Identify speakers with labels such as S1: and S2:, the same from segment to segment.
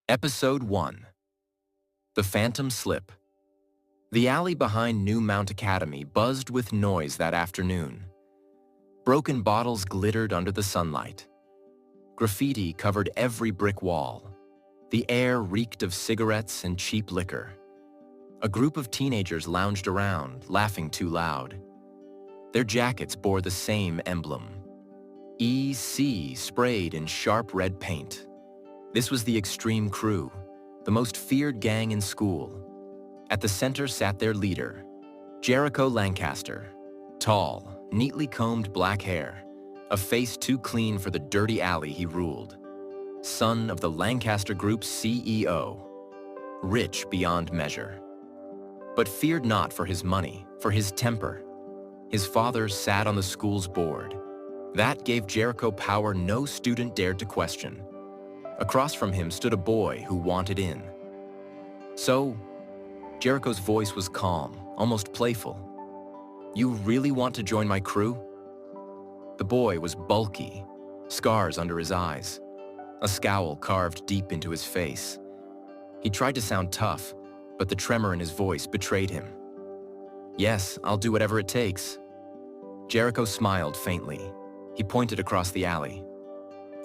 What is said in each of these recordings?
S1: Episode 1. The Phantom Slip. The alley behind New Mount Academy buzzed with noise that afternoon. Broken bottles glittered under the sunlight. Graffiti covered every brick wall. The air reeked of cigarettes and cheap liquor. A group of teenagers lounged around, laughing too loud. Their jackets bore the same emblem. EC sprayed in sharp red paint. This was the Extreme Crew, the most feared gang in school. At the center sat their leader, Jericho Lancaster. Tall, neatly combed black hair, a face too clean for the dirty alley he ruled. Son of the Lancaster Group's CEO. Rich beyond measure. But feared not for his money, for his temper. His father sat on the school's board. That gave Jericho power no student dared to question. Across from him stood a boy who wanted in. So, Jericho's voice was calm, almost playful. "You really want to join my crew?" The boy was bulky, scars under his eyes, a scowl carved deep into his face. He tried to sound tough, but the tremor in his voice betrayed him. "Yes, I'll do whatever it takes." Jericho smiled faintly. He pointed across the alley.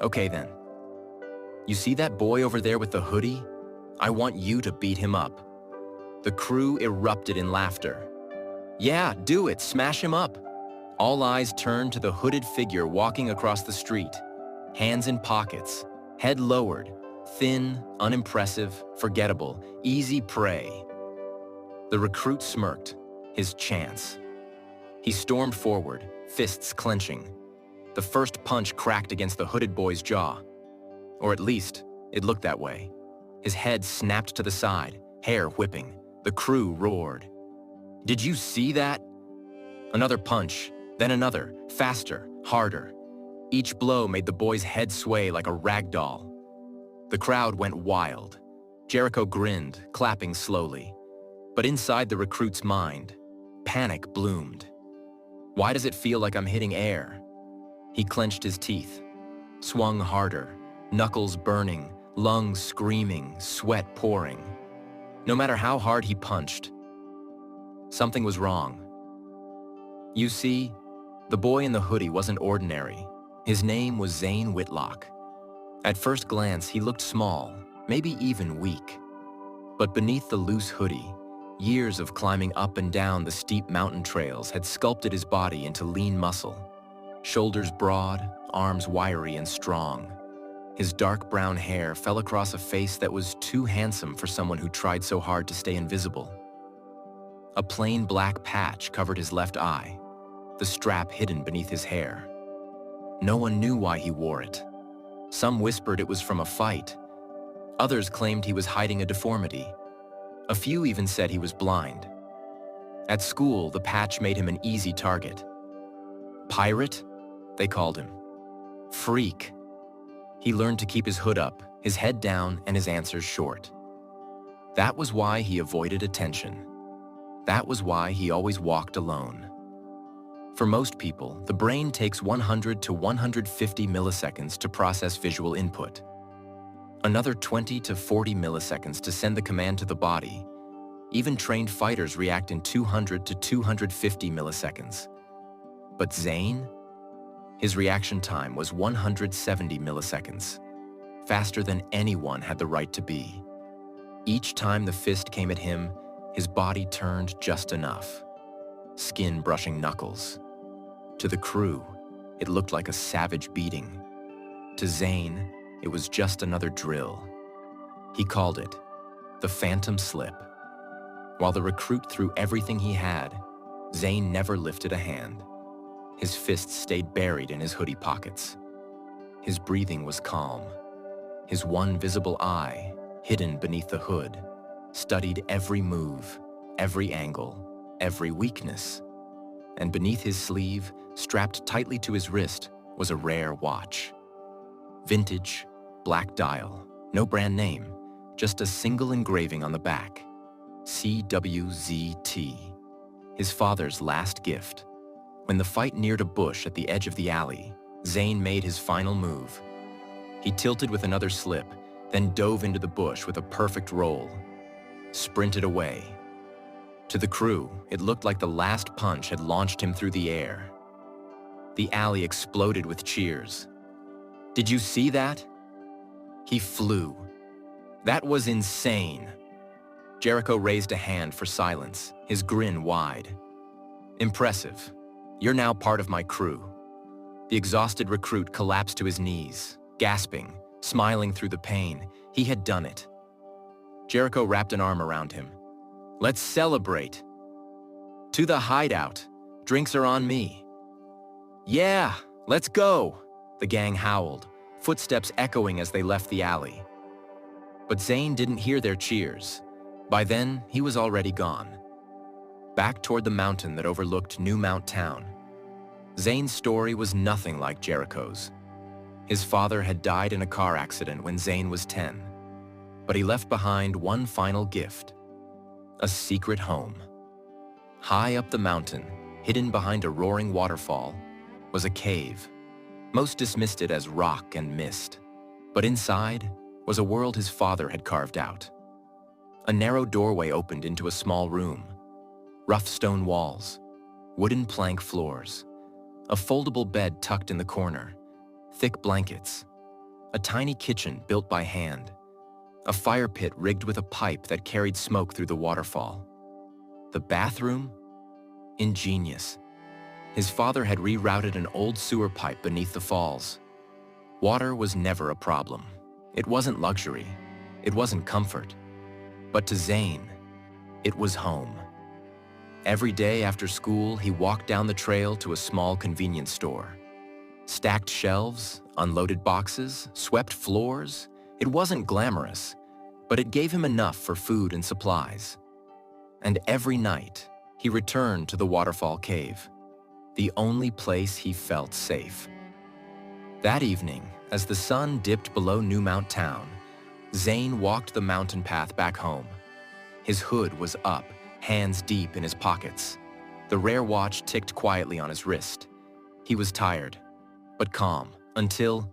S1: "Okay then. You see that boy over there with the hoodie? I want you to beat him up." The crew erupted in laughter. "Yeah, do it, smash him up." All eyes turned to the hooded figure walking across the street, hands in pockets, head lowered, thin, unimpressive, forgettable, easy prey. The recruit smirked, his chance. He stormed forward, fists clenching. The first punch cracked against the hooded boy's jaw. Or at least, it looked that way. His head snapped to the side, hair whipping. The crew roared. "Did you see that?" Another punch, then another, faster, harder. Each blow made the boy's head sway like a rag doll. The crowd went wild. Jericho grinned, clapping slowly. But inside the recruit's mind, panic bloomed. "Why does it feel like I'm hitting air?" He clenched his teeth, swung harder. Knuckles burning, lungs screaming, sweat pouring. No matter how hard he punched, something was wrong. You see, the boy in the hoodie wasn't ordinary. His name was Zane Whitlock. At first glance, he looked small, maybe even weak. But beneath the loose hoodie, years of climbing up and down the steep mountain trails had sculpted his body into lean muscle. Shoulders broad, arms wiry and strong. His dark brown hair fell across a face that was too handsome for someone who tried so hard to stay invisible. A plain black patch covered his left eye, the strap hidden beneath his hair. No one knew why he wore it. Some whispered it was from a fight. Others claimed he was hiding a deformity. A few even said he was blind. At school, the patch made him an easy target. Pirate? They called him. Freak. He learned to keep his hood up, his head down, and his answers short. That was why he avoided attention. That was why he always walked alone. For most people, the brain takes 100 to 150 milliseconds to process visual input. Another 20 to 40 milliseconds to send the command to the body. Even trained fighters react in 200 to 250 milliseconds. But Zane? His reaction time was 170 milliseconds, faster than anyone had the right to be. Each time the fist came at him, his body turned just enough, skin brushing knuckles. To the crew, it looked like a savage beating. To Zane, it was just another drill. He called it the Phantom Slip. While the recruit threw everything he had, Zane never lifted a hand. His fists stayed buried in his hoodie pockets. His breathing was calm. His one visible eye, hidden beneath the hood, studied every move, every angle, every weakness. And beneath his sleeve, strapped tightly to his wrist, was a rare watch. Vintage, black dial, no brand name, just a single engraving on the back. CWZT, his father's last gift. When the fight neared a bush at the edge of the alley, Zane made his final move. He tilted with another slip, then dove into the bush with a perfect roll, sprinted away. To the crew, it looked like the last punch had launched him through the air. The alley exploded with cheers. "Did you see that?" He flew. "That was insane." Jericho raised a hand for silence, his grin wide. "Impressive. You're now part of my crew." The exhausted recruit collapsed to his knees, gasping, smiling through the pain. He had done it. Jericho wrapped an arm around him. "Let's celebrate." "To the hideout. Drinks are on me." "Yeah, let's go," the gang howled, footsteps echoing as they left the alley. But Zane didn't hear their cheers. By then, he was already gone. Back toward the mountain that overlooked New Mount Town. Zane's story was nothing like Jericho's. His father had died in a car accident when Zane was 10. But he left behind one final gift: a secret home. High up the mountain, hidden behind a roaring waterfall, was a cave. Most dismissed it as rock and mist. But inside was a world his father had carved out. A narrow doorway opened into a small room. Rough stone walls, wooden plank floors, a foldable bed tucked in the corner, thick blankets, a tiny kitchen built by hand, a fire pit rigged with a pipe that carried smoke through the waterfall. The bathroom? Ingenious. His father had rerouted an old sewer pipe beneath the falls. Water was never a problem. It wasn't luxury. It wasn't comfort. But to Zane, it was home. Every day after school, he walked down the trail to a small convenience store. Stacked shelves, unloaded boxes, swept floors. It wasn't glamorous, but it gave him enough for food and supplies. And every night, he returned to the waterfall cave, the only place he felt safe. That evening, as the sun dipped below New Mount Town, Zane walked the mountain path back home. His hood was up, hands deep in his pockets. The rare watch ticked quietly on his wrist. He was tired, but calm, until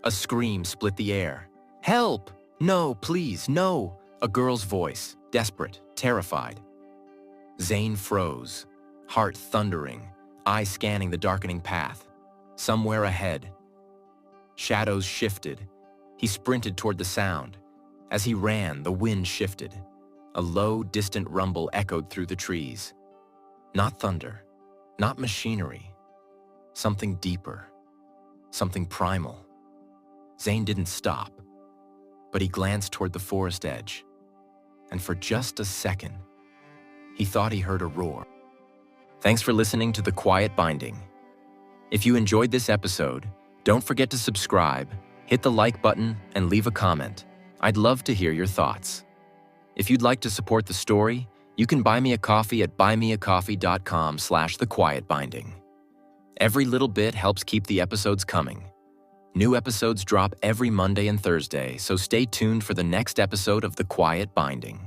S1: a scream split the air. "Help! No, please, no!" A girl's voice, desperate, terrified. Zane froze, heart thundering, eyes scanning the darkening path. Somewhere ahead. Shadows shifted. He sprinted toward the sound. As he ran, the wind shifted. A low, distant rumble echoed through the trees. Not thunder, not machinery. Something deeper, something primal. Zane didn't stop, but he glanced toward the forest edge. And for just a second, he thought he heard a roar. Thanks for listening to The Quiet Binding. If you enjoyed this episode, don't forget to subscribe, hit the like button, and leave a comment. I'd love to hear your thoughts. If you'd like to support the story, you can buy me a coffee at buymeacoffee.com/thequietbinding. Every little bit helps keep the episodes coming. New episodes drop every Monday and Thursday, so stay tuned for the next episode of The Quiet Binding.